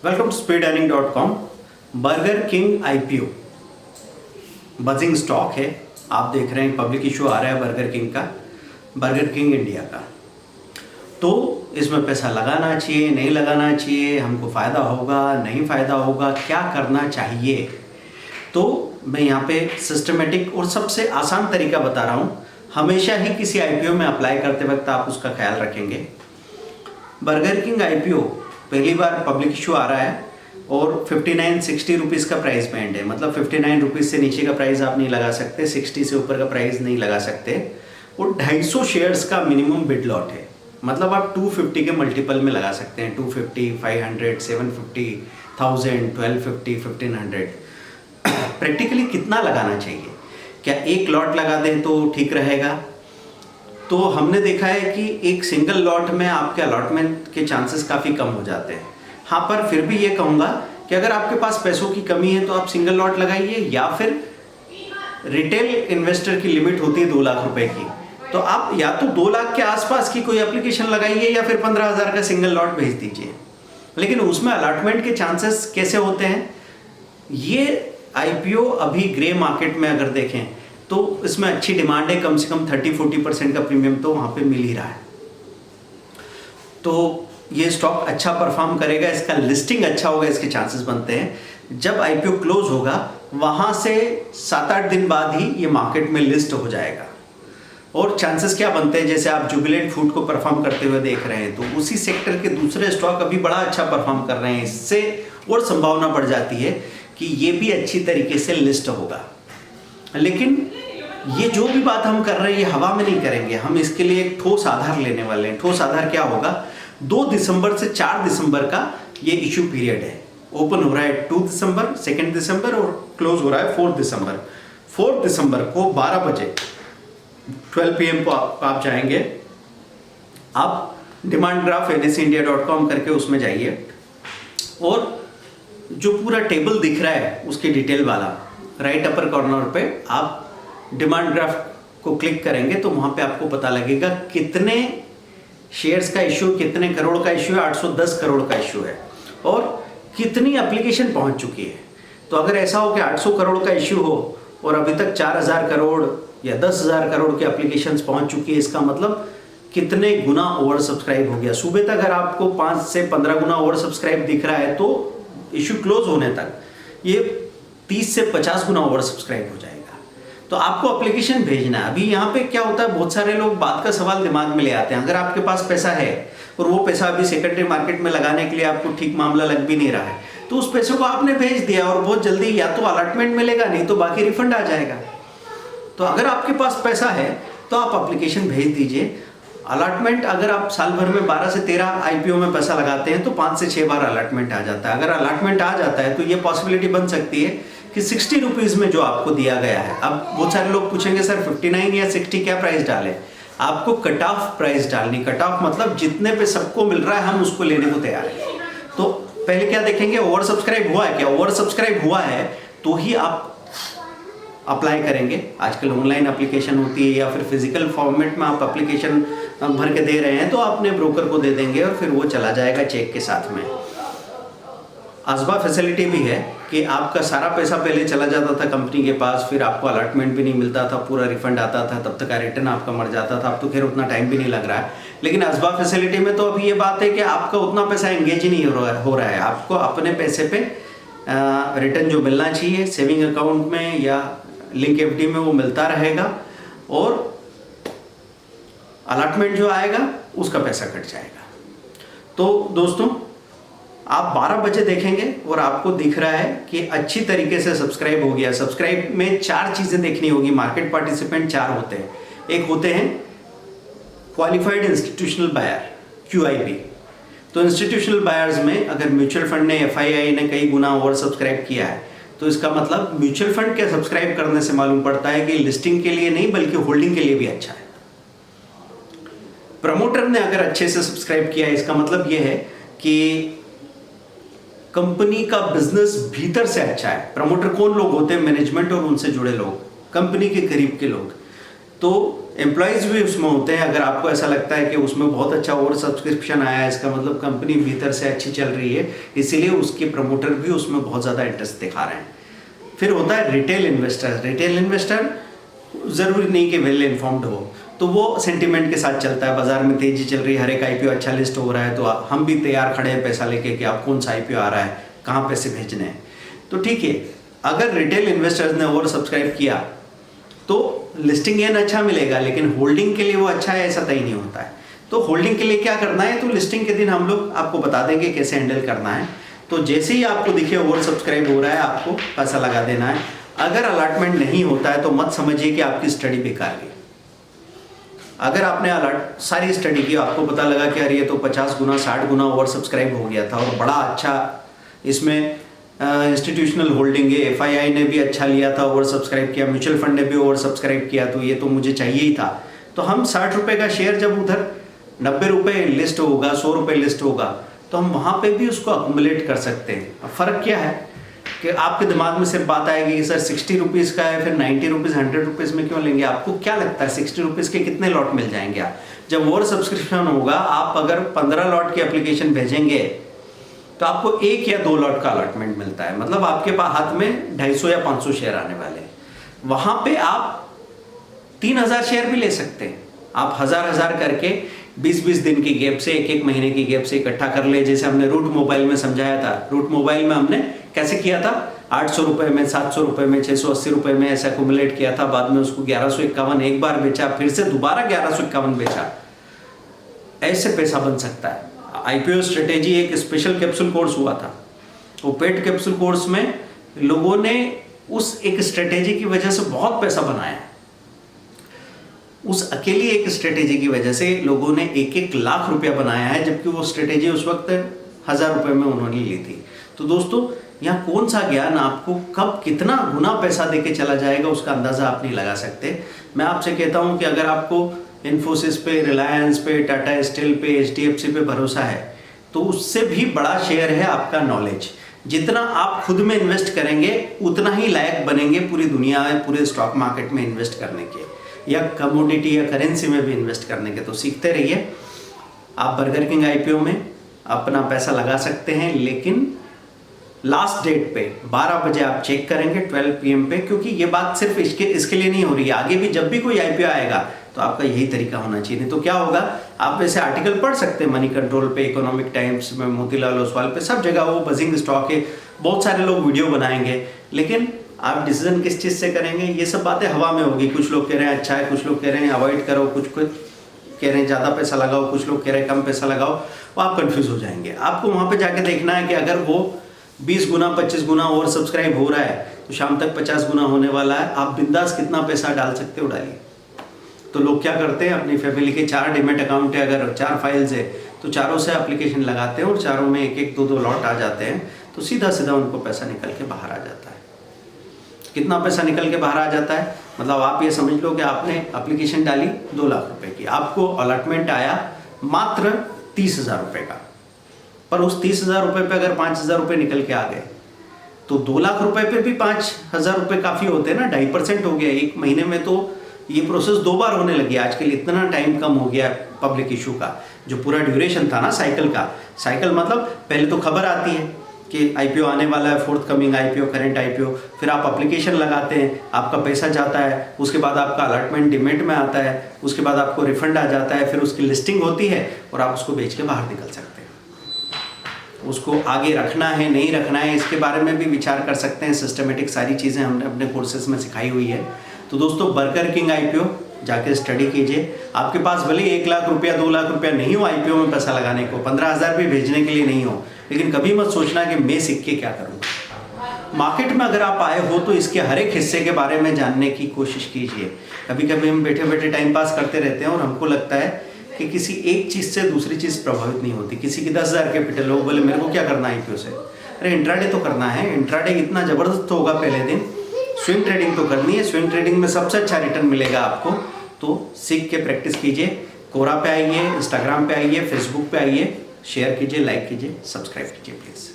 Welcome to speedearning.com। Burger king IPO buzzing stock है। आप देख रहे हैं पब्लिक इशू आ रहा है बर्गर किंग का, बर्गर किंग इंडिया का। तो इसमें पैसा लगाना चाहिए, नहीं लगाना चाहिए, हमको फ़ायदा होगा, नहीं फ़ायदा होगा, क्या करना चाहिए। तो मैं यहाँ पे सिस्टमेटिक और सबसे आसान तरीका बता रहा हूँ। हमेशा ही किसी आईपीओ में अप्लाई करते वक्त आप उसका ख्याल रखेंगे। बर्गर किंग आईपीओ पहली बार पब्लिक इशू आ रहा है और 59-60 रुपीज़ का प्राइस बैंड है। मतलब 59 रुपीज़ से नीचे का प्राइस आप नहीं लगा सकते, 60 से ऊपर का प्राइस नहीं लगा सकते। और 250 शेयर्स का मिनिमम बिड लॉट है। मतलब आप 250 के मल्टीपल में लगा सकते हैं। 250, 500, 750, 1000, 1250, 1500। प्रैक्टिकली कितना लगाना चाहिए? क्या एक लॉट लगा दें तो ठीक रहेगा? तो हमने देखा है कि एक सिंगल लॉट में आपके अलॉटमेंट के चांसेस काफ़ी कम हो जाते हैं। हाँ, पर फिर भी ये कहूँगा कि अगर आपके पास पैसों की कमी है तो आप सिंगल लॉट लगाइए, या फिर रिटेल इन्वेस्टर की लिमिट होती है 2 लाख रुपए की, तो आप या तो 2 लाख के आसपास की कोई एप्लीकेशन लगाइए या फिर 15,000 का सिंगल लॉट भेज दीजिए। लेकिन उसमें अलॉटमेंट के चांसेस कैसे होते हैं? ये आईपीओ अभी ग्रे मार्केट में अगर देखें तो इसमें अच्छी डिमांड है। कम से कम 30-40% का प्रीमियम तो वहाँ पे मिल ही रहा है। तो ये स्टॉक अच्छा परफॉर्म करेगा, इसका लिस्टिंग अच्छा होगा, इसके चांसेस बनते हैं। जब आईपीओ क्लोज होगा वहाँ से 7-8 दिन बाद ही ये मार्केट में लिस्ट हो जाएगा। और चांसेस क्या बनते हैं, जैसे आप जुबिलेंट फूड को परफॉर्म करते हुए देख रहे हैं तो उसी सेक्टर के दूसरे स्टॉक अभी बड़ा अच्छा परफॉर्म कर रहे हैं। इससे और संभावना बढ़ जाती है कि ये भी अच्छी तरीके से लिस्ट होगा। लेकिन ये जो भी बात हम कर रहे हैं ये हवा में नहीं करेंगे, हम इसके लिए एक ठोस आधार लेने वाले हैं। ठोस आधार क्या होगा? 2 दिसंबर से 4 दिसंबर का ये इशू पीरियड है। ओपन हो रहा है 2 दिसंबर, 2 दिसंबर और क्लोज हो रहा है 4 दिसंबर। 4 दिसंबर को 12 बजे 12 PM को आप जाएंगे। आप डिमांड ग्राफ nsindia.com करके उसमें जाइए और जो पूरा टेबल दिख रहा है उसकी डिटेल वाला राइट अपर कॉर्नर पे आप डिमांड ग्राफ को क्लिक करेंगे तो वहाँ पे आपको पता लगेगा कितने शेयर्स का इशू, कितने करोड़ का इशू है। 810 करोड़ का इशू है और कितनी एप्लीकेशन पहुँच चुकी है। तो अगर ऐसा हो कि 800 करोड़ का इशू हो और अभी तक 4000 करोड़ या 10,000 करोड़ की एप्लीकेशंस पहुँच चुकी है, इसका मतलब कितने गुना ओवर सब्सक्राइब हो गया। सुबह तक अगर आपको 5 से 15 गुना ओवर सब्सक्राइब दिख रहा है तो इशू क्लोज होने तक ये 30 से 50 गुना ओवर सब्सक्राइब हो जाएगा। तो आपको एप्लीकेशन भेजना है। अभी यहाँ पे क्या होता है, बहुत सारे लोग बात का सवाल दिमाग में ले आते हैं। अगर आपके पास पैसा है और वो पैसा अभी सेकेंडरी मार्केट में लगाने के लिए आपको ठीक मामला लग भी नहीं रहा है, तो उस पैसे को आपने भेज दिया और बहुत जल्दी या तो अलॉटमेंट मिलेगा, नहीं तो बाकी रिफंड आ जाएगा। तो अगर आपके पास पैसा है तो आप एप्लीकेशन भेज दीजिए। अलॉटमेंट अगर आप साल भर में 12 से 13 आईपीओ में पैसा लगाते हैं तो 5 से 6 बार अलॉटमेंट आ जाता है। अगर अलॉटमेंट आ जाता है तो ये पॉसिबिलिटी बन सकती है कि 60 रुपीज़ में जो आपको दिया गया है, अब बहुत सारे लोग पूछेंगे सर 59 या 60 क्या प्राइस डालें? आपको कट ऑफ प्राइस डालनी। कट ऑफ मतलब जितने पे सबको मिल रहा है हम उसको लेने को तैयार हैं। तो पहले क्या देखेंगे, ओवर सब्सक्राइब हुआ है क्या? ओवर सब्सक्राइब हुआ है तो ही आप अप्लाई करेंगे। आजकल ऑनलाइन एप्लीकेशन होती है या फिर फिजिकल फॉर्मेट में आप एप्लीकेशन भर के दे रहे हैं तो अपने ब्रोकर को दे देंगे और फिर वो चला जाएगा चेक के साथ में। असबा फैसिलिटी भी है कि आपका सारा पैसा पहले चला जाता था कंपनी के पास, फिर आपको अलॉटमेंट भी नहीं मिलता था, पूरा रिफंड आता था, तब तक का रिटर्न आपका मर जाता था। अब तो खैर उतना टाइम भी नहीं लग रहा है। लेकिन असबा फैसिलिटी में तो अभी ये बात है कि आपका उतना पैसा एंगेज ही नहीं हो रहा है। आपको अपने पैसे पे रिटर्न जो मिलना चाहिए सेविंग अकाउंट में या लिंक एफडी में वो मिलता रहेगा और अलॉटमेंट जो आएगा उसका पैसा कट जाएगा। तो दोस्तों आप 12 बजे देखेंगे और आपको दिख रहा है कि अच्छी तरीके से सब्सक्राइब हो गया। सब्सक्राइब में 4 चीज़ें देखनी होगी। मार्केट पार्टिसिपेंट 4 होते हैं। एक होते हैं क्वालिफाइड इंस्टीट्यूशनल बायर, QIB। तो इंस्टीट्यूशनल बायर्स में अगर म्यूचुअल फंड ने, FII ने कई गुना ओवर सब्सक्राइब किया है तो इसका मतलब म्यूचुअल फंड के सब्सक्राइब करने से मालूम पड़ता है कि लिस्टिंग के लिए नहीं बल्कि होल्डिंग के लिए भी अच्छा है। प्रमोटर ने अगर अच्छे से सब्सक्राइब किया है इसका मतलब यह है कि कंपनी का बिजनेस भीतर से अच्छा है। प्रमोटर कौन लोग होते हैं? मैनेजमेंट और उनसे जुड़े लोग, कंपनी के करीब के लोग। तो एम्प्लॉयज़ भी उसमें होते हैं। अगर आपको ऐसा लगता है कि उसमें बहुत अच्छा ओवर सब्सक्रिप्शन आया है, इसका मतलब कंपनी भीतर से अच्छी चल रही है, इसीलिए उसके प्रमोटर भी उसमें बहुत ज़्यादा इंटरेस्ट दिखा रहे हैं। फिर होता है रिटेल इन्वेस्टर। रिटेल इन्वेस्टर ज़रूरी नहीं कि वेल इन्फॉर्म्ड हो, तो वो सेंटिमेंट के साथ चलता है। बाजार में तेज़ी चल रही है, हर एक IPO अच्छा लिस्ट हो रहा है, तो हम भी तैयार खड़े हैं पैसा लेके कि आप कौन सा IPO आ रहा है, कहाँ पैसे भेजने हैं। तो ठीक है, अगर रिटेल इन्वेस्टर्स ने ओवर सब्सक्राइब किया तो लिस्टिंग गेन अच्छा मिलेगा, लेकिन होल्डिंग के लिए वो अच्छा है ऐसा तय नहीं होता है। तो होल्डिंग के लिए क्या करना है, तो लिस्टिंग के दिन हम लोग आपको बता देंगे कैसे हैंडल करना है। तो जैसे ही आपको दिखे ओवर सब्सक्राइब हो रहा है, आपको पैसा लगा देना है। अगर अलॉटमेंट नहीं होता है तो मत समझिए कि आपकी स्टडी बेकार गई। अगर आपने सारी स्टडी की, आपको पता लगा कि अरे ये तो 50 गुना 60 गुना ओवर सब्सक्राइब हो गया था और बड़ा अच्छा इसमें इंस्टीट्यूशनल होल्डिंग है, FII ने भी अच्छा लिया था, ओवर सब्सक्राइब किया, म्यूचुअल फंड ने भी ओवर सब्सक्राइब किया, तो ये तो मुझे चाहिए ही था। तो हम 60 रुपये का शेयर जब उधर 90 रुपये लिस्ट होगा, 100 रुपये लिस्ट होगा, तो हम वहाँ पे भी उसको अकुमुलेट कर सकते हैं। अब फ़र्क क्या है कि आपके दिमाग में सिर्फ बात आएगी कि सर 60 रुपीज़ का है, फिर 90 रुपीज़ 100 रुपीज़ में क्यों लेंगे। आपको क्या लगता है 60 रुपीज़ के कितने लॉट मिल जाएंगे आप जब ओवर सब्सक्रिप्शन होगा। आप अगर 15 लॉट की एप्लीकेशन भेजेंगे तो आपको 1 या 2 लॉट का अलॉटमेंट मिलता है, मतलब आपके पास हाथ में 250 या 500 शेयर आने वाले हैं। वहाँ पे आप 3000 शेयर भी ले सकते हैं। आप 1000 करके 20 दिन की गैप से, 1 महीने की गैप से इकट्ठा कर ले, जैसे हमने रूट मोबाइल में समझाया था। रूट मोबाइल में हमने कैसे किया था, 800 रुपये में, 700 रुपये में, 680 रुपये में ऐसा अकुमुलेट किया था। बाद में उसको 1151 एक बार बेचा, फिर से दोबारा 1151 बेचा, ऐसे पैसा बन सकता है। IPO स्ट्रेटेजी एक स्पेशल कैप्सूल कोर्स हुआ था, वो पेड कैप्सूल कोर्स में लोगों ने उस एक स्ट्रेटेजी की वजह से बहुत पैसा बनाया। उस अकेली एक स्ट्रेटेजी की वजह से लोगों ने 1-1 लाख रुपया बनाया है, जबकि वो स्ट्रेटेजी उस वक्त 1000 रुपये में उन्होंने ली थी। तो दोस्तों, यहाँ कौन सा ज्ञान आपको कब कितना गुना पैसा देके चला जाएगा उसका अंदाज़ा आप नहीं लगा सकते। मैं आपसे कहता हूँ कि अगर आपको इन्फोसिस पे, रिलायंस पे, टाटा स्टील पे, HDFC पे भरोसा है, तो उससे भी बड़ा शेयर है आपका नॉलेज। जितना आप खुद में इन्वेस्ट करेंगे उतना ही लायक बनेंगे पूरी दुनिया में, पूरे स्टॉक मार्केट में इन्वेस्ट करने के, या कमोडिटी या करेंसी में भी इन्वेस्ट करने के। तो सीखते रहिए। आप बर्गर किंग IPO में अपना पैसा लगा सकते हैं, लेकिन लास्ट डेट पे 12 बजे आप चेक करेंगे 12 PM पे, क्योंकि ये बात सिर्फ इसके लिए नहीं हो रही है। आगे भी जब भी कोई IPO आएगा तो आपका यही तरीका होना चाहिए। नहीं तो क्या होगा, आप वैसे आर्टिकल पढ़ सकते हैं मनी कंट्रोल पे, इकोनॉमिक टाइम्स में, मोतीलाल ओसवाल पे, सब जगह वो बजिंग स्टॉक है, बहुत सारे लोग वीडियो बनाएंगे, लेकिन आप डिसीजन किस चीज़ से करेंगे, ये सब बातें हवा में होगी। कुछ लोग कह रहे हैं अच्छा है, कुछ लोग कह रहे हैं अवॉइड करो, कुछ कह रहे हैं ज़्यादा पैसा लगाओ, कुछ लोग कह रहे हैं कम पैसा लगाओ, वो आप कंफ्यूज हो जाएंगे। आपको वहाँ पे जाके देखना है कि अगर वो 20 गुना 25 गुना ओवर सब्सक्राइब हो रहा है तो शाम तक 50 गुना होने वाला है। आप बिंदास कितना पैसा डाल सकते हो डालिए। तो लोग क्या करते हैं, अपनी फैमिली के 4 डीमैट अकाउंट है, अगर 4 फाइल्स है तो चारों से एप्लीकेशन लगाते हैं और चारों में 1-1 2-2 लॉट आ जाते हैं, तो सीधा सीधा उनको पैसा निकल के बाहर आ जाता है। कितना पैसा निकल के बाहर आ जाता है, मतलब आप ये समझ लो कि आपने एप्लीकेशन डाली 2 लाख रुपए की, आपको अलॉटमेंट आया मात्र 30,000 रुपये का, पर उस 30,000 रुपये पे अगर 5,000 रुपये निकल के आ गए तो 2 लाख रुपए पे भी 5,000 रुपये काफ़ी होते हैं ना, 2.5% हो गया। 1 महीने में तो ये प्रोसेस 2 बार होने लगी। आजकल इतना टाइम कम हो गया पब्लिक इशू का, जो पूरा ड्यूरेशन था ना साइकिल का। साइकिल मतलब पहले तो खबर आती है कि IPO आने वाला है, fourth coming IPO, current IPO, फिर आप एप्लीकेशन लगाते हैं, आपका पैसा जाता है, उसके बाद आपका अलॉटमेंट डीमैट में आता है, उसके बाद आपको रिफंड आ जाता है, फिर उसकी लिस्टिंग होती है और आप उसको बेच के बाहर निकल सकते हैं। उसको आगे रखना है नहीं रखना है, इसके बारे में भी विचार कर सकते हैं। सिस्टमेटिक सारी चीज़ें हमने अपने कोर्सेज में सिखाई हुई है। तो दोस्तों, बर्गर किंग IPO जाके स्टडी कीजिए। आपके पास भले 1 लाख रुपया 2 लाख रुपया नहीं हो IPO में पैसा लगाने को, 15,000 भी भेजने के लिए नहीं हो, लेकिन कभी मत सोचना कि मैं सीख के क्या करूँगा। मार्केट में अगर आप आए हो तो इसके हर एक हिस्से के बारे में जानने की कोशिश कीजिए। कभी कभी हम बैठे बैठे टाइम पास करते रहते हैं और हमको लगता है कि किसी एक चीज़ से दूसरी चीज़ प्रभावित नहीं होती। किसी की 10,000 कैपिटल हो, बोले मेरे को क्या करना है IPO से, अरे इंट्राडे तो करना है। इंट्राडे इतना ज़बरदस्त होगा पहले दिन, स्विंग ट्रेडिंग तो करनी है, स्विंग ट्रेडिंग में सबसे अच्छा रिटर्न मिलेगा आपको। तो सीख के प्रैक्टिस कीजिए। कोरा पे आइए, इंस्टाग्राम पे आइए, फेसबुक पे आइए, शेयर कीजिए, लाइक कीजिए, सब्सक्राइब कीजिए प्लीज़।